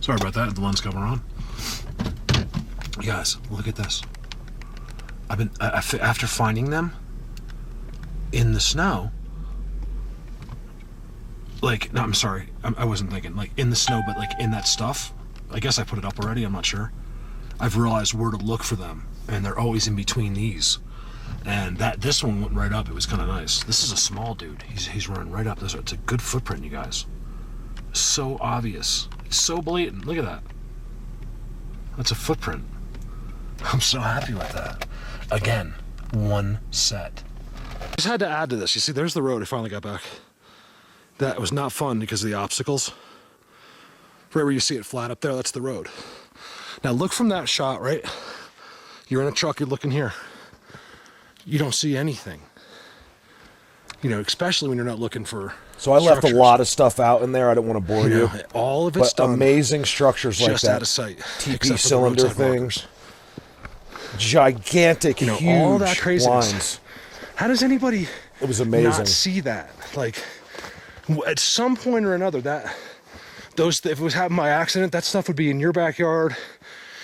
Sorry about that, the lens cover on. You guys, look at this. After finding them in the snow, like, no, I'm sorry, I wasn't thinking, like, in the snow, but like in that stuff. I guess I put it up already, I'm not sure. I've realized where to look for them, and they're always in between these. And this one went right up. It was kind of nice. This is a small dude. He's running right up. It's a good footprint, you guys. So obvious. It's so blatant. Look at that. That's a footprint. I'm so happy with that. Again, one set. Just had to add to this. You see, there's the road. I finally got back. That was not fun because of the obstacles. Right where you see it flat up there, that's the road. Now look from that shot, right? You're in a truck, you're looking here. You don't see anything. You know, especially when you're not looking for So I left a lot of stuff out in there. I don't want to bore you. All of it's but done. Amazing structures like Just that. out of sight. TP cylinder things. Gigantic, huge all that craziness. lines. How does anybody It was amazing. not see that? Like, at some point or another, if it was happening by accident, that stuff would be in your backyard.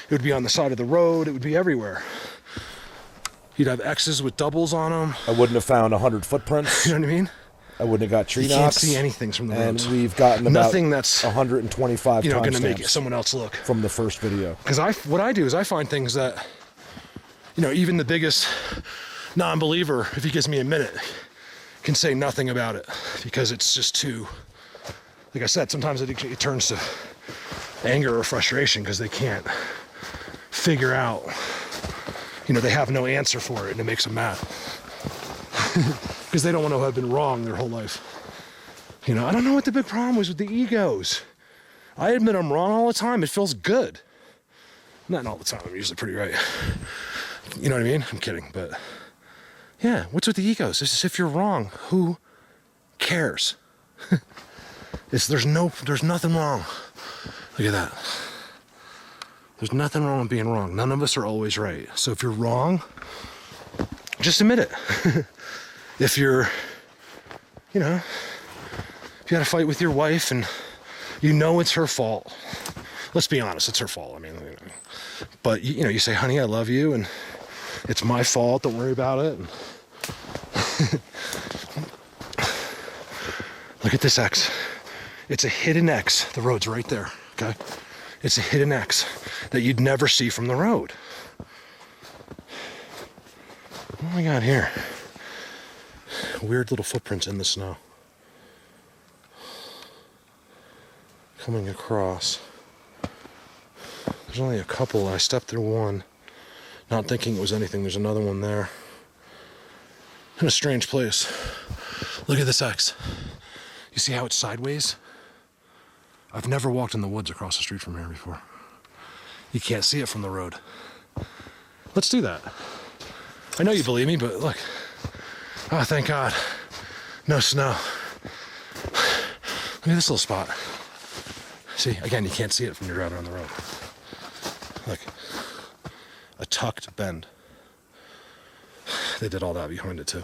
It would be on the side of the road. It would be everywhere. You'd have X's with doubles on them. I wouldn't have found 100 footprints. You know what I mean? I wouldn't have got tree knocks. You can't see anything from the roads. And we've gotten about nothing that's 125 going to make someone else look from the first video. Because what I do is I find things that, even the biggest non-believer, if he gives me a minute, can say nothing about it because it's just too. Like I said, sometimes it turns to anger or frustration because they can't figure out, they have no answer for it, and it makes them mad. Because they don't want to have been wrong their whole life. I don't know what the big problem was with the egos. I admit I'm wrong all the time. It feels good. Not all the time, I'm usually pretty right. You know what I mean? I'm kidding, but yeah, what's with the egos? It's just if you're wrong, who cares? There's nothing wrong. Look at that. There's nothing wrong with being wrong. None of us are always right. So if you're wrong, just admit it. If you're, if you had a fight with your wife and it's her fault. Let's be honest, it's her fault. But you say, honey, I love you and it's my fault. Don't worry about it. Look at this X. It's a hidden X. The road's right there, okay? It's a hidden X that you'd never see from the road. What do we got here? Weird little footprints in the snow. Coming across. There's only a couple. I stepped through one, not thinking it was anything. There's another one there. In a strange place. Look at this X. You see how it's sideways? I've never walked in the woods across the street from here before. You can't see it from the road. Let's do that. I know you believe me, but look. Oh, thank God. No snow. Look at this little spot. See, again, you can't see it from your driving on the road. Look. A tucked bend. They did all that behind it, too.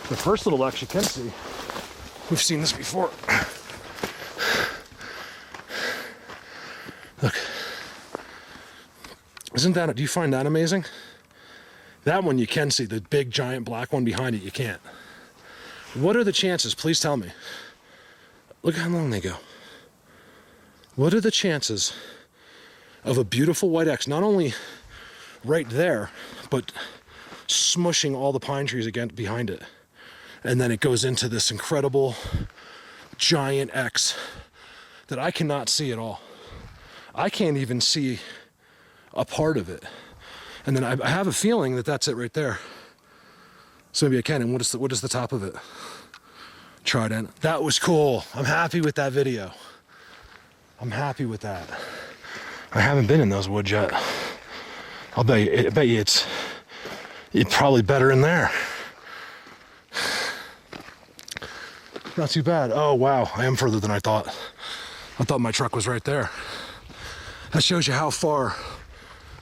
The first little X you can see. We've seen this before. Look. Do you find that amazing? That one you can see, the big giant black one behind it, you can't. What are the chances? Please tell me. Look how long they go. What are the chances of a beautiful white X, not only right there, but smushing all the pine trees again behind it? And then it goes into this incredible giant X that I cannot see at all. I can't even see a part of it. And then I have a feeling that that's it right there. So maybe I can. And what is the top of it? Trident. That was cool. I'm happy with that video. I'm happy with that. I haven't been in those woods yet. I bet you it's probably better in there. Not too bad. Oh, wow. I am further than I thought. I thought my truck was right there. That shows you how far.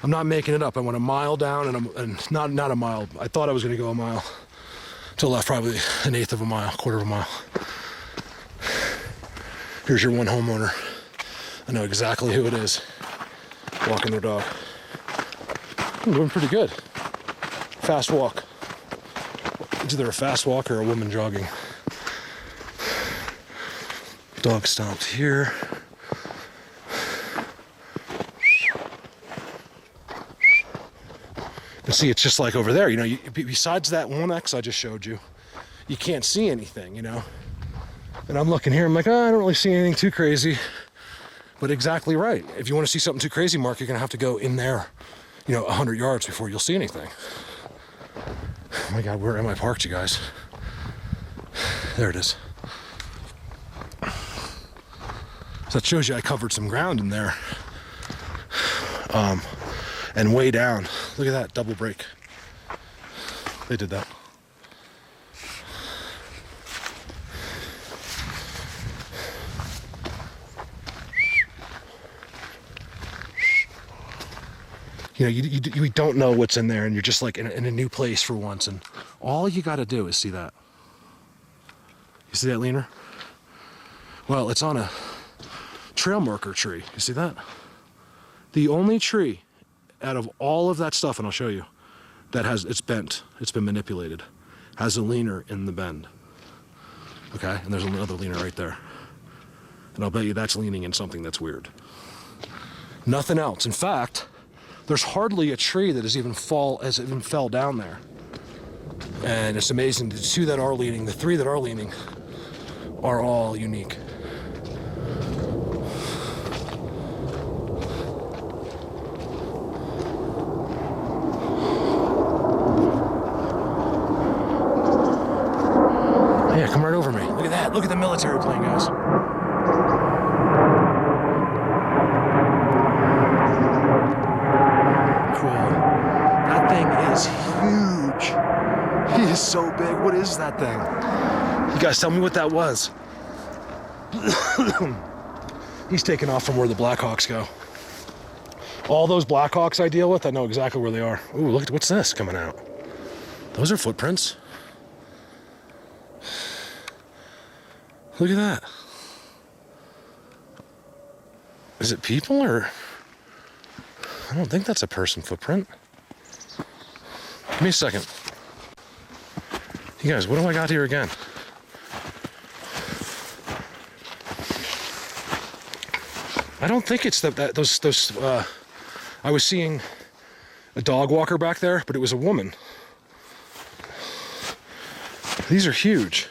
I'm not making it up. I went a mile down and not a mile. I thought I was going to go a mile. To the left, probably an eighth of a mile, quarter of a mile. Here's your one homeowner. I know exactly who it is walking their dog. I'm doing pretty good. Fast walk. It's either a fast walk or a woman jogging. Dog stopped here. But see, it's just like over there, you know, besides that one X I just showed you, you can't see anything, you know. And I'm looking here, I'm like, oh, I don't really see anything too crazy. But exactly right. If you want to see something too crazy, Mark, you're going to have to go in there, you know, 100 yards before you'll see anything. Oh my God, where am I parked, you guys? There it is. So that shows you I covered some ground in there. And way down. Look at that, double brake. They did that. You know, you don't know what's in there, and you're just like in a new place for once, and all you got to do is see that. You see that leaner? Well, it's on a trail marker tree. You see that? The only tree out of all of that stuff, and I'll show you, that it's bent, it's been manipulated, has a leaner in the bend. Okay, and there's another leaner right there. And I'll bet you that's leaning in something that's weird. Nothing else. In fact, there's hardly a tree that has even fell down there. And it's amazing, the two that are leaning, the three that are leaning, are all unique. Yeah, come right over me. Look at that. Look at the military plane, guys. Cool. That thing is huge. He is so big. What is that thing? You guys tell me what that was. He's taking off from where the Blackhawks go. All those Blackhawks I deal with, I know exactly where they are. Ooh, look at what's this coming out. Those are footprints. Look at that. Is it people or? I don't think that's a person footprint. Give me a second. You guys, what do I got here again? I don't think it's those. I was seeing a dog walker back there, but it was a woman. These are huge.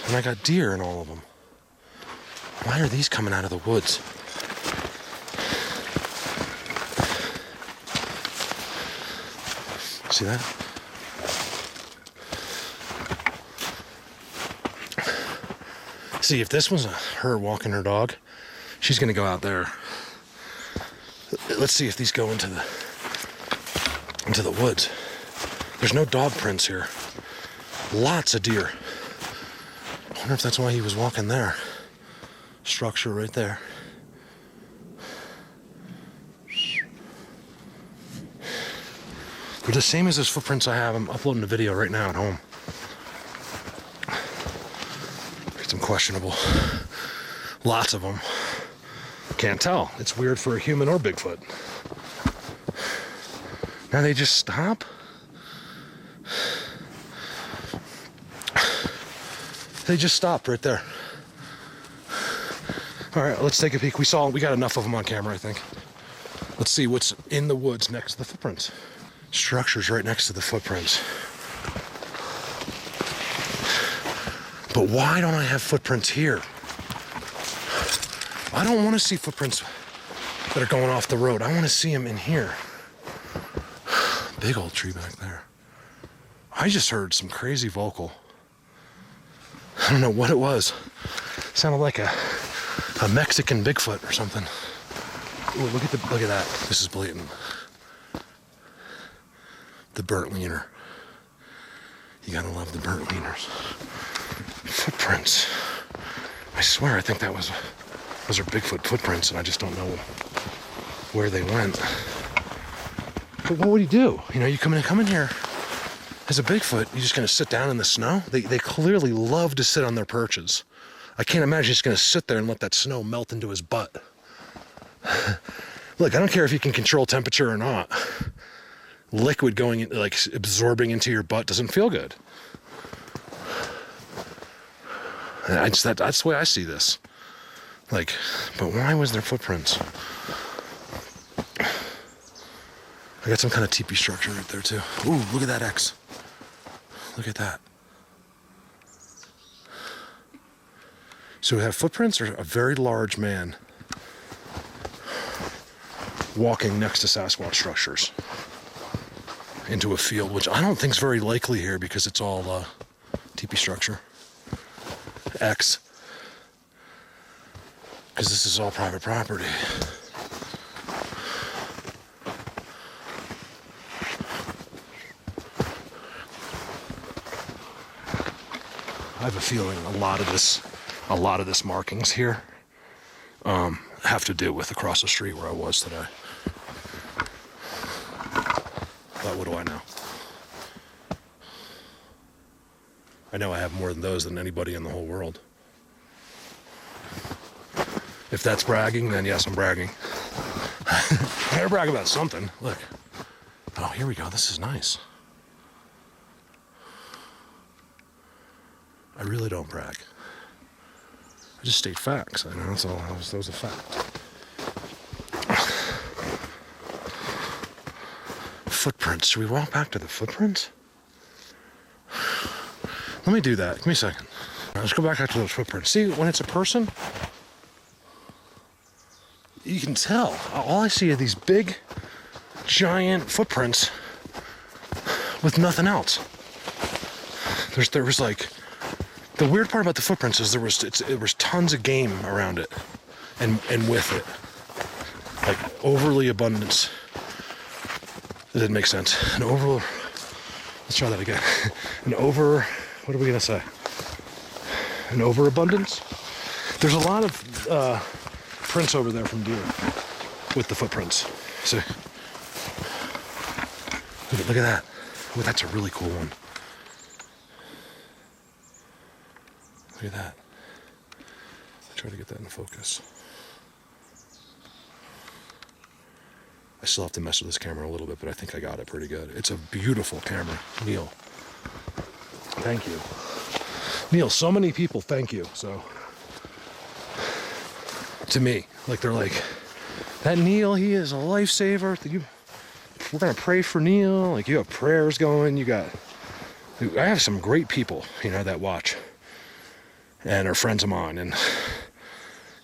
And I got deer in all of them. Why are these coming out of the woods? See that? See, if this was her walking her dog, she's gonna go out there. Let's see if these go into the woods. There's no dog prints here. Lots of deer. I wonder if that's why he was walking there. Structure right there. They're the same as those footprints I have. I'm uploading a video right now at home. Some questionable. Lots of them. Can't tell. It's weird for a human or Bigfoot. Now they just stop. They just stopped right there. All right, let's take a peek. We got enough of them on camera, I think. Let's see what's in the woods next to the footprints. Structures right next to the footprints. But why don't I have footprints here? I don't want to see footprints that are going off the road. I want to see them in here. Big old tree back there. I just heard some crazy vocal. I don't know what it was. Sounded like a Mexican Bigfoot or something. Ooh, look at that. This is blatant. The burnt leaner. You gotta love the burnt leaners. Footprints. I swear, I think those are Bigfoot footprints, and I just don't know where they went. But what would he do? You know, you come in here As a Bigfoot, you're just gonna sit down in the snow? They clearly love to sit on their perches. I can't imagine he's gonna sit there and let that snow melt into his butt. Look, I don't care if you can control temperature or not. Liquid going in, like absorbing into your butt doesn't feel good. That's the way I see this. Like, but why was there footprints? I got some kind of teepee structure right there too. Ooh, look at that X. Look at that. So we have footprints or a very large man walking next to Sasquatch structures into a field, which I don't think is very likely here because it's all teepee structure. X. Because this is all private property. I have a feeling a lot of this markings here have to do with across the street where I was today. But what do I know? I know I have more than those than anybody in the whole world. If that's bragging, then yes, I'm bragging. I gotta brag about something. Look. Oh, here we go. This is nice. I really don't brag. I just state facts. I know that's all. That was a fact. Footprints. Should we walk back to the footprints? Let me do that. Give me a second. Let's go back out to those footprints. See, when it's a person, you can tell. All I see are these big, giant footprints with nothing else. There was like, the weird part about the footprints is there was tons of game around it, and with it, like overly abundance. That didn't make sense. Let's try that again. What are we gonna say? An overabundance? There's a lot of prints over there from deer with the footprints. See? Look at that. Oh, that's a really cool one. Look at that. Try to get that in focus. I still have to mess with this camera a little bit, but I think I got it pretty good. It's a beautiful camera. Neil, thank you. Neil, so many people thank you. So, to me, like they're like, that Neil, he is a lifesaver. We're gonna pray for Neil. Like you have prayers going. I have some great people, that watch and are friends of mine, and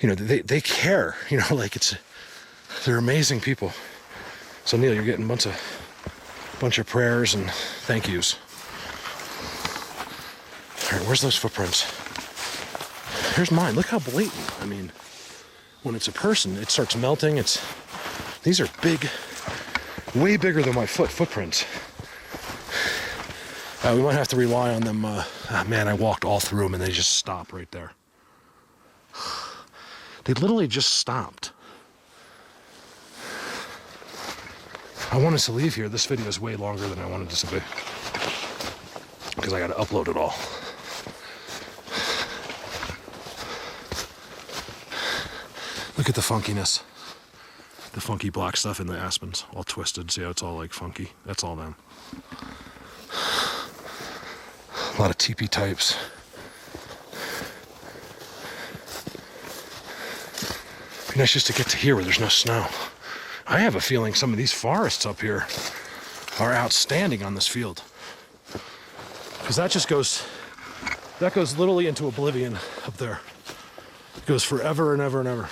they care. Like they're amazing people. So Neil, you're getting a bunch of prayers and thank yous. All right, where's those footprints? Here's mine. Look how blatant. I mean, when it's a person, it starts melting. These are big, way bigger than my footprints. We might have to rely on them. Man, I walked all through them and they just stopped right there. They literally just stopped. I want us to leave here. This video is way longer than I wanted this to be because I got to upload it all. Look at the funkiness. The funky black stuff in the aspens, all twisted. See how it's all like funky? That's all them. A lot of teepee types. Be nice just to get to here where there's no snow. I have a feeling some of these forests up here are outstanding on this field. Because that goes literally into oblivion up there. It goes forever and ever and ever.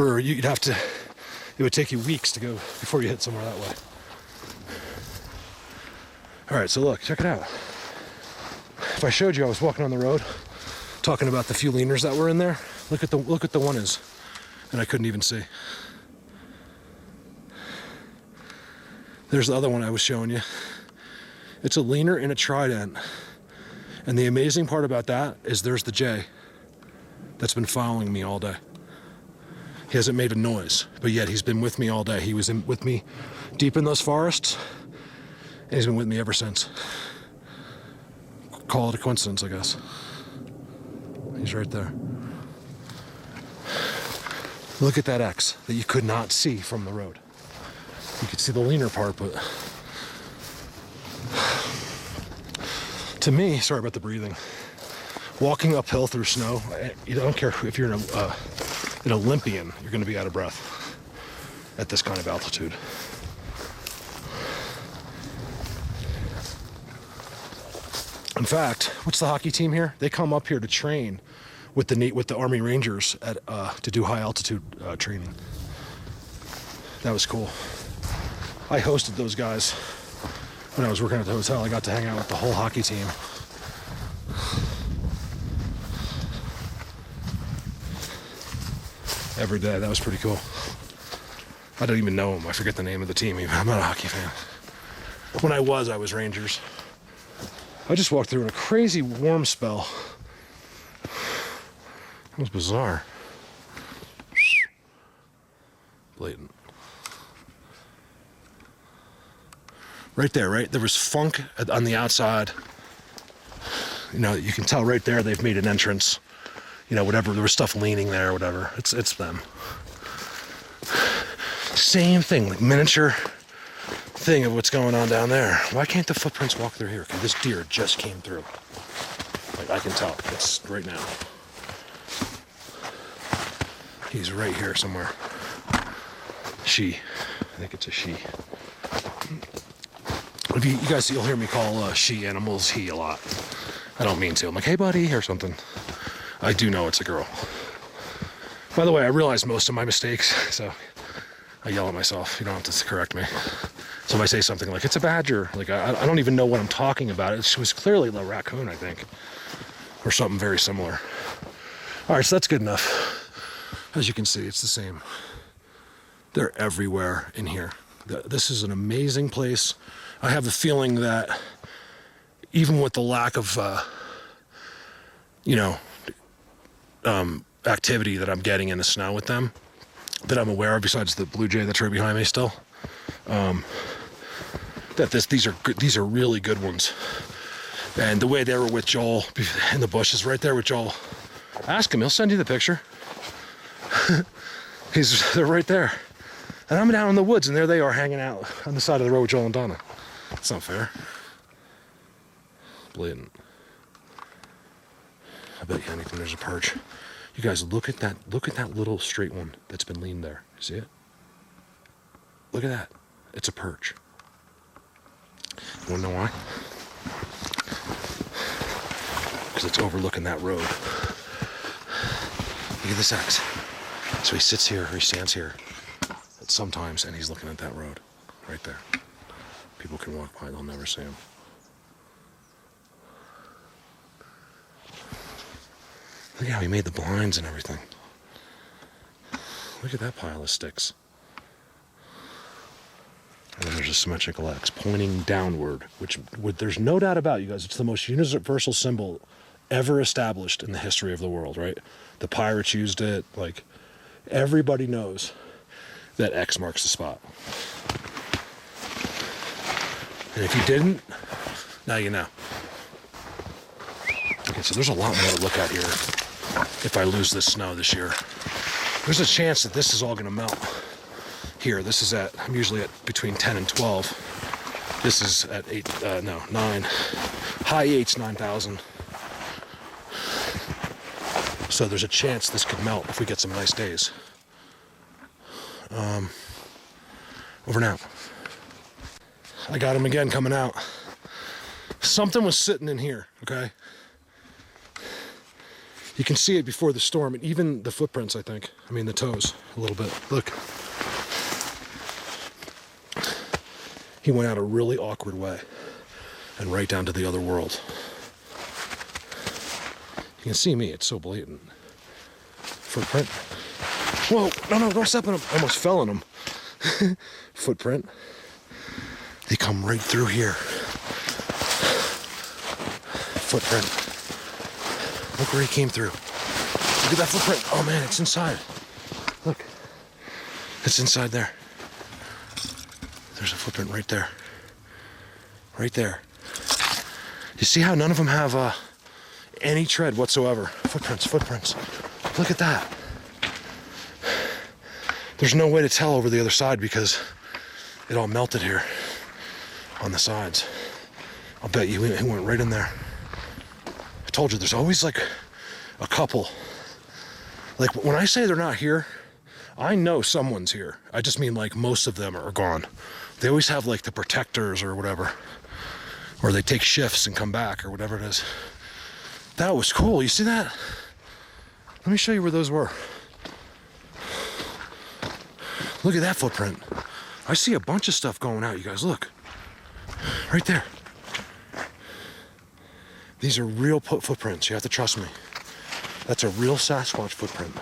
It would take you weeks to go before you hit somewhere that way. All right, so look, check it out. If I showed you I was walking on the road, talking about the few leaners that were in there, look at the one is, and I couldn't even see. There's the other one I was showing you. It's a leaner and a trident. And the amazing part about that is there's the jay that's been following me all day. He hasn't made a noise, but yet he's been with me all day. He was with me deep in those forests, And he's been with me ever since. Call it a coincidence, I guess. He's right there. Look at that X that you could not see from the road. You could see the leaner part, but to me, sorry about the breathing, walking uphill through snow, you don't care if you're an Olympian, you're going to be out of breath at this kind of altitude. In fact, what's the hockey team here? They come up here to train with the Army Rangers to do high altitude training. That was cool. I hosted those guys when I was working at the hotel. I got to hang out with the whole hockey team. Every day. That was pretty cool. I don't even know them. I forget the name of the team even. I'm not a hockey fan. When I was Rangers. I just walked through in a crazy warm spell. It was bizarre. Blatant. Right there, right? There was funk on the outside. You know, you can tell right there they've made an entrance. You know, whatever, there was stuff leaning there, whatever. It's them. Same thing, like miniature thing of what's going on down there. Why can't the footprints walk through here? Okay, this deer just came through. Like, I can tell. It's right now. He's right here somewhere. She. I think it's a she. If you guys, you'll hear me call she animals he a lot. I don't mean to. I'm like, hey buddy, or something. I do know it's a girl. By the way, I realize most of my mistakes, so I yell at myself. You don't have to correct me. So if I say something like, it's a badger, like I don't even know what I'm talking about. It was clearly a raccoon, I think, or something very similar. All right, so that's good enough. As you can see, it's the same. They're everywhere in here. This is an amazing place. I have the feeling that even with the lack of, activity that I'm getting in the snow with them, that I'm aware of, besides the blue jay that's right behind me still, that these are really good ones. And the way they were with Joel in the bushes right there with Joel, ask him, he'll send you the picture. They're right there. And I'm down in the woods and there they are hanging out on the side of the road with Joel and Donna. That's not fair. Blatant. I bet you anything there's a perch. You guys, look at that little straight one that's been leaned there. See it? Look at that. It's a perch. You wanna know why? Because it's overlooking that road. Look at this axe. So he sits here, or he stands here sometimes, and he's looking at that road right there. People can walk by, they'll never see him. Look at how he made the blinds and everything. Look at that pile of sticks. And then there's a symmetrical X pointing downward, which there's no doubt about, you guys, it's the most universal symbol ever established in the history of the world, right? The pirates used it, like, everybody knows that X marks the spot. And if you didn't, now you know. Okay, so there's a lot more to look at here if I lose this snow this year. There's a chance that this is all gonna melt here. This is I'm usually at between 10 and 12. This is at 9. High 8s, 9,000. So there's a chance this could melt if we get some nice days. Over and out. I got him again coming out. Something was sitting in here, okay? You can see it before the storm, and even the footprints, I think. I mean, the toes, a little bit. Look. He went out a really awkward way and right down to the other world. You can see me, it's so blatant. Footprint. Whoa, no, don't step on him. I almost fell on him. Footprint. They come right through here. Footprint. Look where he came through. Look at that footprint. Oh man, it's inside. Look. It's inside there. There's a footprint right there. right there. You see how none of them have any tread whatsoever? Footprints. Look at that. There's no way to tell over the other side because it all melted here on the sides. I'll bet you it went right in there. I told you, there's always like a couple. Like when I say they're not here, I know someone's here. I just mean like most of them are gone. They always have like the protectors or whatever, or they take shifts and come back or whatever it is. That was cool. You see that? Let me show you where those were. Look at that footprint. I see a bunch of stuff going out, you guys. Look. Right there. These are real footprints. You have to trust me. That's a real Sasquatch footprint.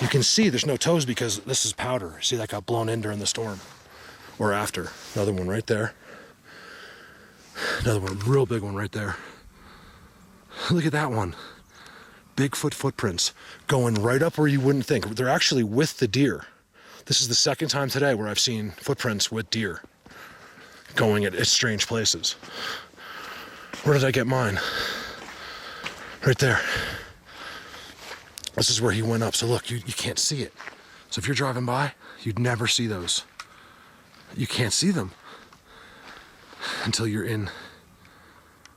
You can see there's no toes because this is powder. See, that got blown in during the storm. Or after. Another one right there. Another one, real big one right there. Look at that one. Bigfoot footprints going right up where you wouldn't think. They're actually with the deer. This is the second time today where I've seen footprints with deer going at strange places. Where did I get mine? Right there. This is where he went up. So look, you can't see it. So if you're driving by, you'd never see those. You can't see them until you're in,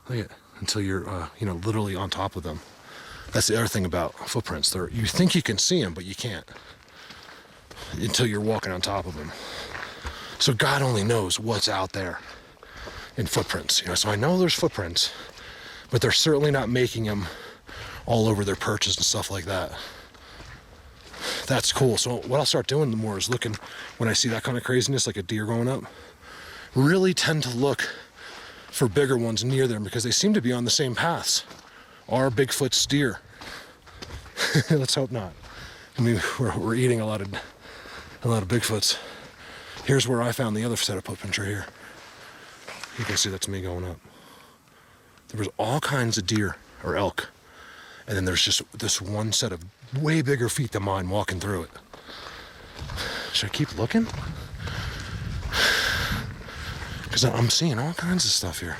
look at, until you're, literally on top of them. That's the other thing about footprints. You think you can see them, but you can't until you're walking on top of them. So God only knows what's out there in footprints. So I know there's footprints, but they're certainly not making them all over their perches and stuff like that. That's cool. So what I'll start doing more is looking, when I see that kind of craziness, like a deer going up, really tend to look for bigger ones near them because they seem to be on the same paths. Are Bigfoot's deer? Let's hope not. I mean, we're eating a lot of Bigfoots. Here's where I found the other set of footprints right here. You can see that's me going up. There was all kinds of deer or elk. And then there's just this one set of way bigger feet than mine walking through it. Should I keep looking? Because I'm seeing all kinds of stuff here.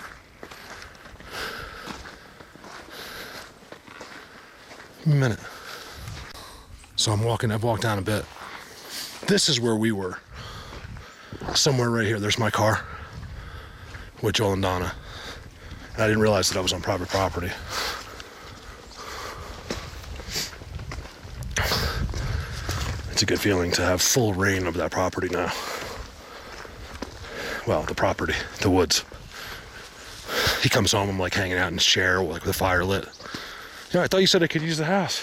Give me a minute. So I've walked down a bit. This is where we were. Somewhere right here. There's my car with Joel and Donna. And I didn't realize that I was on private property. It's a good feeling to have full reign of that property now. Well, the property, the woods. He comes home, I'm like hanging out in his chair, like with the fire lit. Yeah, I thought you said I could use the house.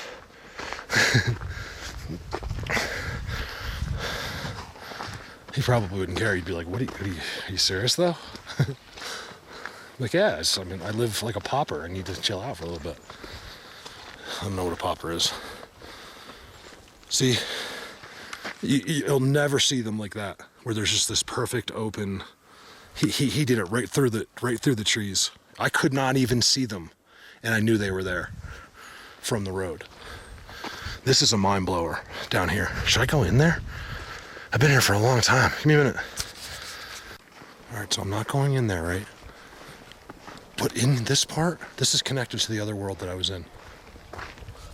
He probably wouldn't care. He'd be like, are you serious though? Like, yeah, I live like a pauper. I need to chill out for a little bit. I don't know what a pauper is. See, you'll never see them like that, where there's just this perfect open. He did it right through the trees. I could not even see them, and I knew they were there from the road. This is a mind blower down here. Should I go in there? I've been here for a long time. Give me a minute. All right, so I'm not going in there, right? But in this part, this is connected to the other world that I was in.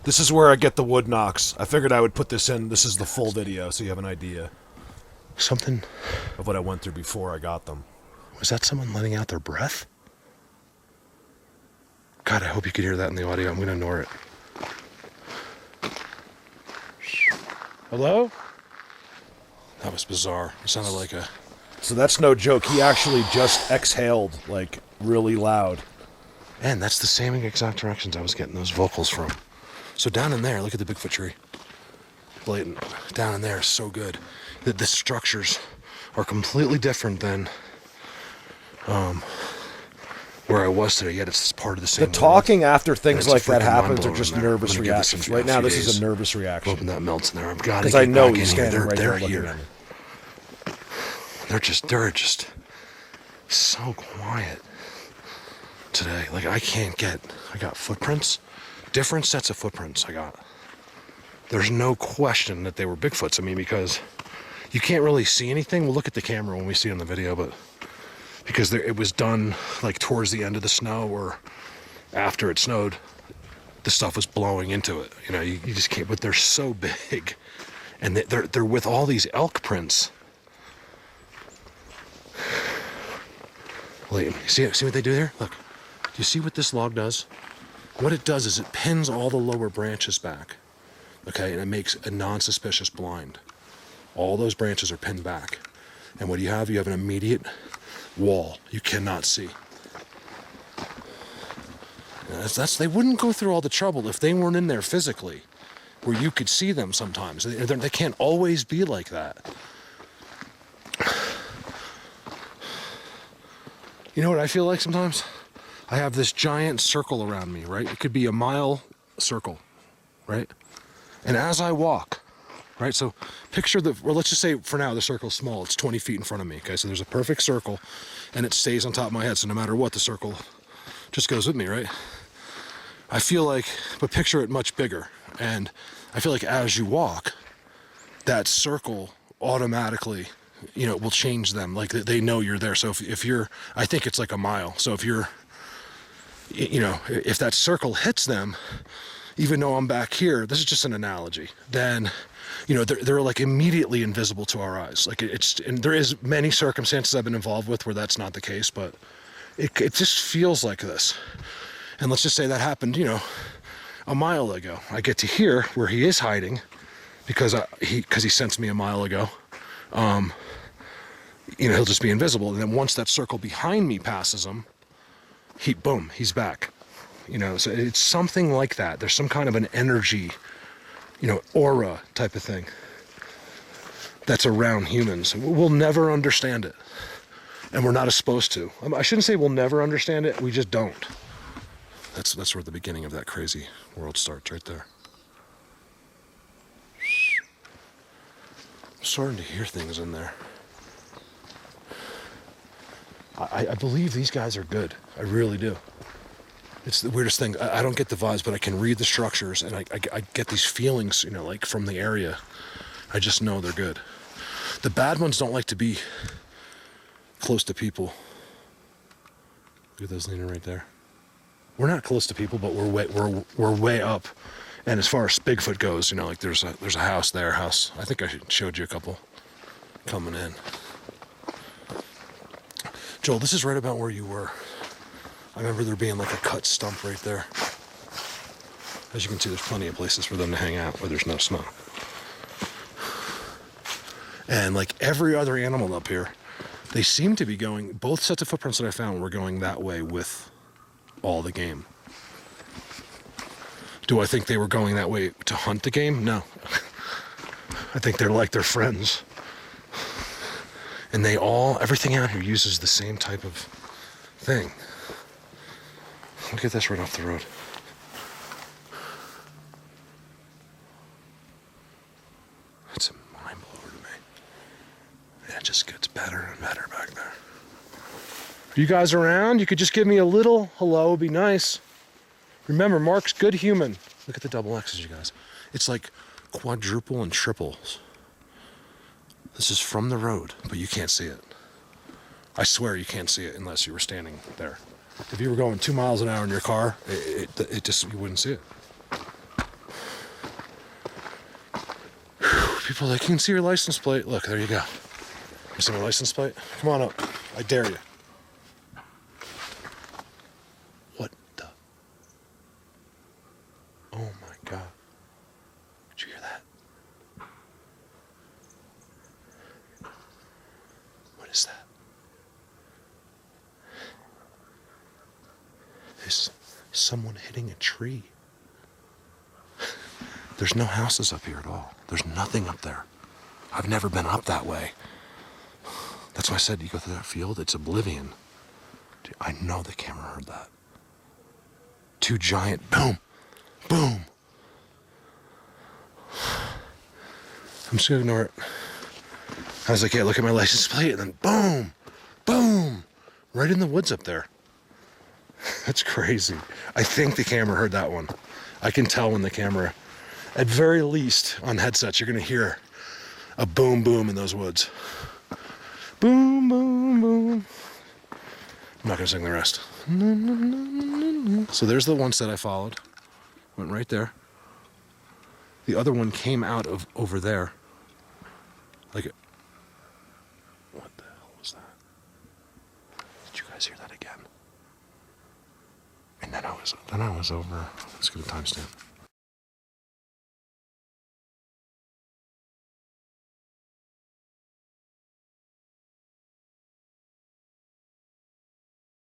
This is where I get the wood knocks. I figured I would put this in. This is the full video, so you have an idea Something. of what I went through before I got them. Was that someone letting out their breath? God, I hope you could hear that in the audio. I'm going to ignore it. Hello? That was bizarre. It sounded like a... So that's no joke. He actually just exhaled, like, really loud. And that's the same exact directions I was getting those vocals from. So down in there, look at the Bigfoot tree. Blatant. Down in there is so good. The structures are completely different than where I was today, yet it's part of the same The talking world. after things like that happens are mind-blowing just in there. nervous I'm gonna give this reactions. a few Right now, this days. is a nervous reaction. Hoping that melts in there. I've got to Because get I know back he's in here. standing right They're there looking here. at me. They're just so quiet today. Like I got footprints, different sets of footprints I got. There's no question that they were Bigfoots. I mean, because you can't really see anything. We'll look at the camera when we see it on the video, but because it was done like towards the end of the snow or after it snowed. The stuff was blowing into it. You know, you just can't. But they're so big, and they're with all these elk prints. Wait, see what they do there? Look, do you see what this log does? What it does is it pins all the lower branches back, okay, and it makes a non-suspicious blind. All those branches are pinned back, and what do you have? You have an immediate wall you cannot see. They wouldn't go through all the trouble if they weren't in there physically, where you could see them sometimes. They can't always be like that. You know what I feel like sometimes? I have this giant circle around me, right? It could be a mile circle, right? And as I walk, right? So picture let's just say for now the circle's small. It's 20 feet in front of me, okay? So there's a perfect circle, and it stays on top of my head. So no matter what, the circle just goes with me, right? I feel like, but picture it much bigger. And I feel like as you walk, that circle automatically, you know, will change them. Like they know you're there. So if you're, I think it's like a mile. So if you're, you know, if that circle hits them, even though I'm back here, this is just an analogy, then, you know, they're like immediately invisible to our eyes. Like and there is many circumstances I've been involved with where that's not the case, but it just feels like this. And let's just say that happened, you know, a mile ago. I get to here where he is hiding because he sensed me a mile ago. You know, he'll just be invisible. And then once that circle behind me passes him, boom, he's back. You know, so it's something like that. There's some kind of an energy, you know, aura type of thing that's around humans. We'll never understand it. And we're not supposed to. I shouldn't say we'll never understand it. We just don't. That's where the beginning of that crazy world starts, right there. I'm starting to hear things in there. I believe these guys are good. I really do. It's the weirdest thing. I don't get the vibes, but I can read the structures, and I get these feelings, you know, like from the area. I just know they're good. The bad ones don't like to be close to people. Look at those leaning right there. We're not close to people, but we're way up. And as far as Bigfoot goes, you know, like there's a house there. I think I showed you a couple coming in. Joel, this is right about where you were. I remember there being like a cut stump right there. As you can see, there's plenty of places for them to hang out where there's no snow. And like every other animal up here, they seem to be going, both sets of footprints that I found were going that way with all the game. Do I think they were going that way to hunt the game? No. I think they're like their friends. And everything out here uses the same type of thing. Look at this right off the road. It's a mind blower to me. It just gets better and better back there. Are you guys around? You could just give me a little hello, it'd be nice. Remember, Mark's good human. Look at the double X's, you guys. It's like quadruple and triples. This is from the road, but you can't see it. I swear you can't see it unless you were standing there. If you were going 2 miles an hour in your car, it just, you wouldn't see it. People are like, you can see your license plate. Look, there you go. You see my license plate? Come on up. I dare you. What the? Oh my God. Did you hear that? What is that? There's someone hitting a tree. There's no houses up here at all. There's nothing up there. I've never been up that way. That's why I said you go through that field, it's oblivion. Dude, I know the camera heard that. Two giant, boom, boom. I'm just gonna ignore it. I was like, yeah, look at my license plate, and then boom, boom, right in the woods up there. That's crazy. I think the camera heard that one. I can tell when the camera, at very least on headsets, you're gonna hear a boom, boom in those woods. Boom, boom, boom. I'm not gonna sing the rest. So there's the one set I followed. Went right there. The other one came out of over there. Like, what the hell was that? Did you guys hear that again? And then I was over. Let's get a timestamp.